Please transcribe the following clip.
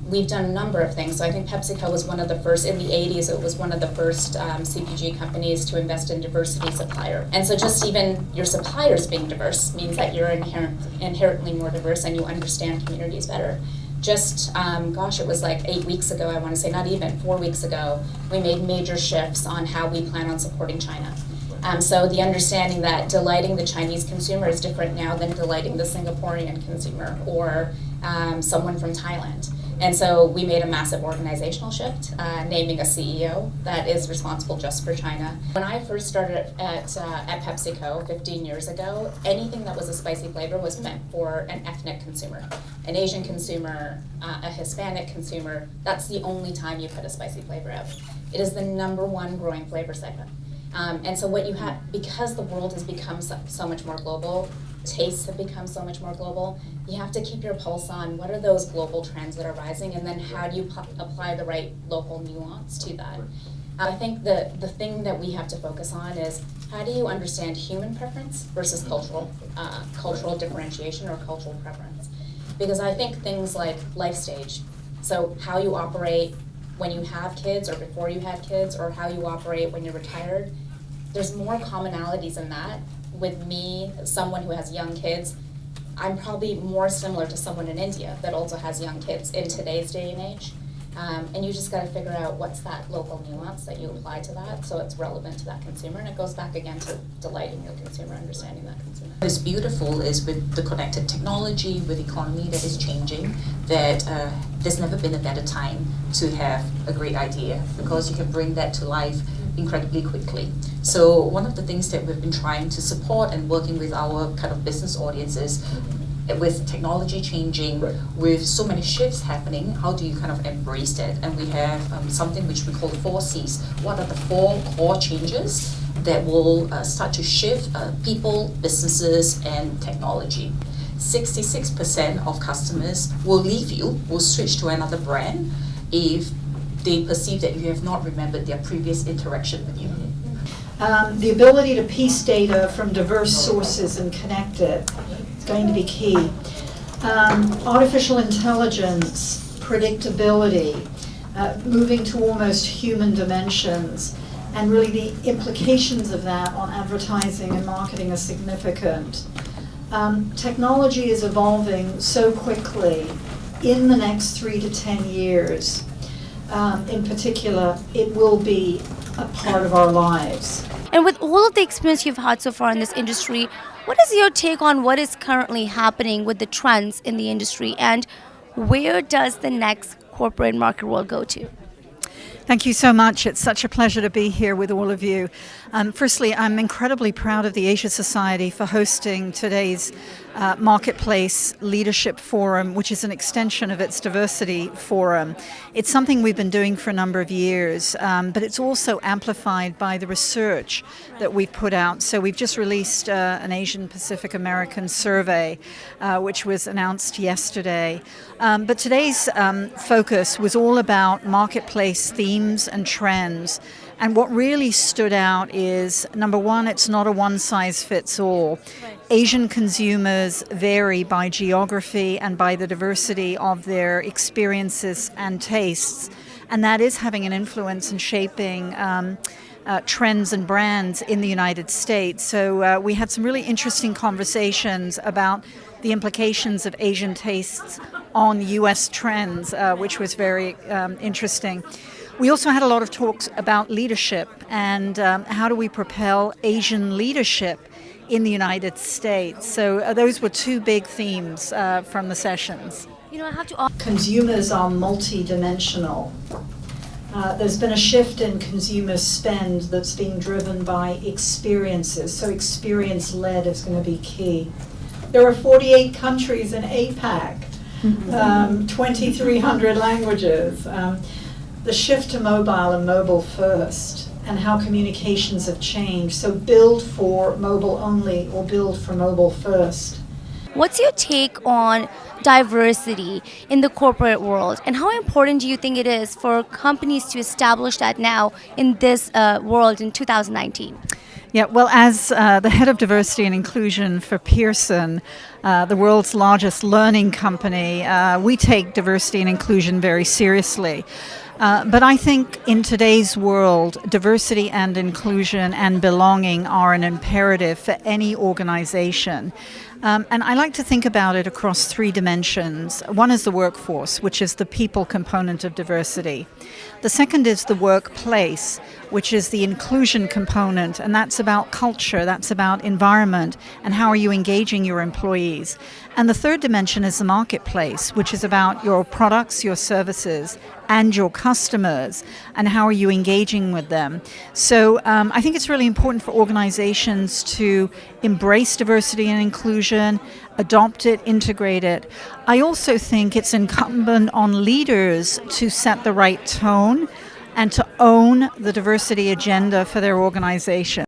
we've done a number of things. So I think PepsiCo was one of the first, in the 80s, it was one of the first CPG companies to invest in diversity supplier. And so just even your suppliers being diverse means that you're inherently more diverse and you understand communities better. Just, it was like 8 weeks ago, I want to say, not even, 4 weeks ago, we made major shifts on how we plan on supporting China. So the understanding that delighting the Chinese consumer is different now than delighting the Singaporean consumer or someone from Thailand. And so we made a massive organizational shift, naming a CEO that is responsible just for China. When I first started at PepsiCo 15 years ago, anything that was a spicy flavor was meant for an ethnic consumer, an Asian consumer, a Hispanic consumer. That's the only time you put a spicy flavor out. It is the #1 growing flavor segment. And so what you have, because the world has become so much more global, tastes have become so much more global, you have to keep your pulse on what are those global trends that are rising, and then how do you apply the right local nuance to that. I think the thing that we have to focus on is how do you understand human preference versus cultural differentiation or cultural preference. Because I think things like life stage, so how you operate when you have kids or before you had kids, or how you operate when you're retired, there's more commonalities in that. With me, someone who has young kids, I'm probably more similar to someone in India that also has young kids in today's day and age. And you just got to figure out what's that local nuance that you apply to that so it's relevant to that consumer. And it goes back again to delighting your consumer, understanding that consumer. What's beautiful is with the connected technology, with the economy that is changing, that there's never been a better time to have a great idea, because you can bring that to life incredibly quickly. So one of the things that we've been trying to support and working with our kind of business audiences, with technology changing, with so many shifts happening, how do you kind of embrace that? And we have something which we call the 4 Cs. What are the 4 core changes that will start to shift people, businesses, and technology? 66% of customers will leave you, will switch to another brand if they perceive that you have not remembered their previous interaction with you. The ability to piece data from diverse sources and connect it is going to be key. Artificial intelligence, predictability, moving to almost human dimensions, and really the implications of that on advertising and marketing are significant. Technology is evolving so quickly. In the next 3 to 10 years, in particular, it will be a part of our lives. And with all of the experience you've had so far in this industry, what is your take on what is currently happening with the trends in the industry, and where does the next corporate market world go to? Thank you so much. It's such a pleasure to be here with all of you. Firstly, I'm incredibly proud of the Asia Society for hosting today's Marketplace Leadership Forum, which is an extension of its Diversity Forum. It's something we've been doing for a number of years, but it's also amplified by the research that we've put out. So we've just released an Asian Pacific American survey, which was announced yesterday. But today's focus was all about marketplace themes and trends. And what really stood out is, number one, it's not a one-size-fits-all. Asian consumers vary by geography and by the diversity of their experiences and tastes, and that is having an influence in shaping trends and brands in the United States. So we had some really interesting conversations about the implications of Asian tastes on U.S. trends, which was very interesting. We also had a lot of talks about leadership and how do we propel Asian leadership in the United States. So those were 2 big themes from the sessions. You know, I have to. Consumers are multidimensional. There's been a shift in consumer spend that's being driven by experiences. So experience-led is going to be key. There are 48 countries in APAC, 2,300 languages. The shift to mobile and mobile first, and how communications have changed. So build for mobile only or build for mobile first. What's your take on diversity in the corporate world, and how important do you think it is for companies to establish that now in this world in 2019? Yeah, well, as the head of diversity and inclusion for Pearson, the world's largest learning company, we take diversity and inclusion very seriously. But I think in today's world, diversity and inclusion and belonging are an imperative for any organization. And I like to think about it across three dimensions. One is the workforce, which is the people component of diversity. The second is the workplace, which is the inclusion component, and that's about culture, that's about environment, and how are you engaging your employees. And the third dimension is the marketplace, which is about your products, your services, and your customers, and how are you engaging with them. So I think it's really important for organizations to embrace diversity and inclusion, adopt it, integrate it. I also think it's incumbent on leaders to set the right tone and to own the diversity agenda for their organization.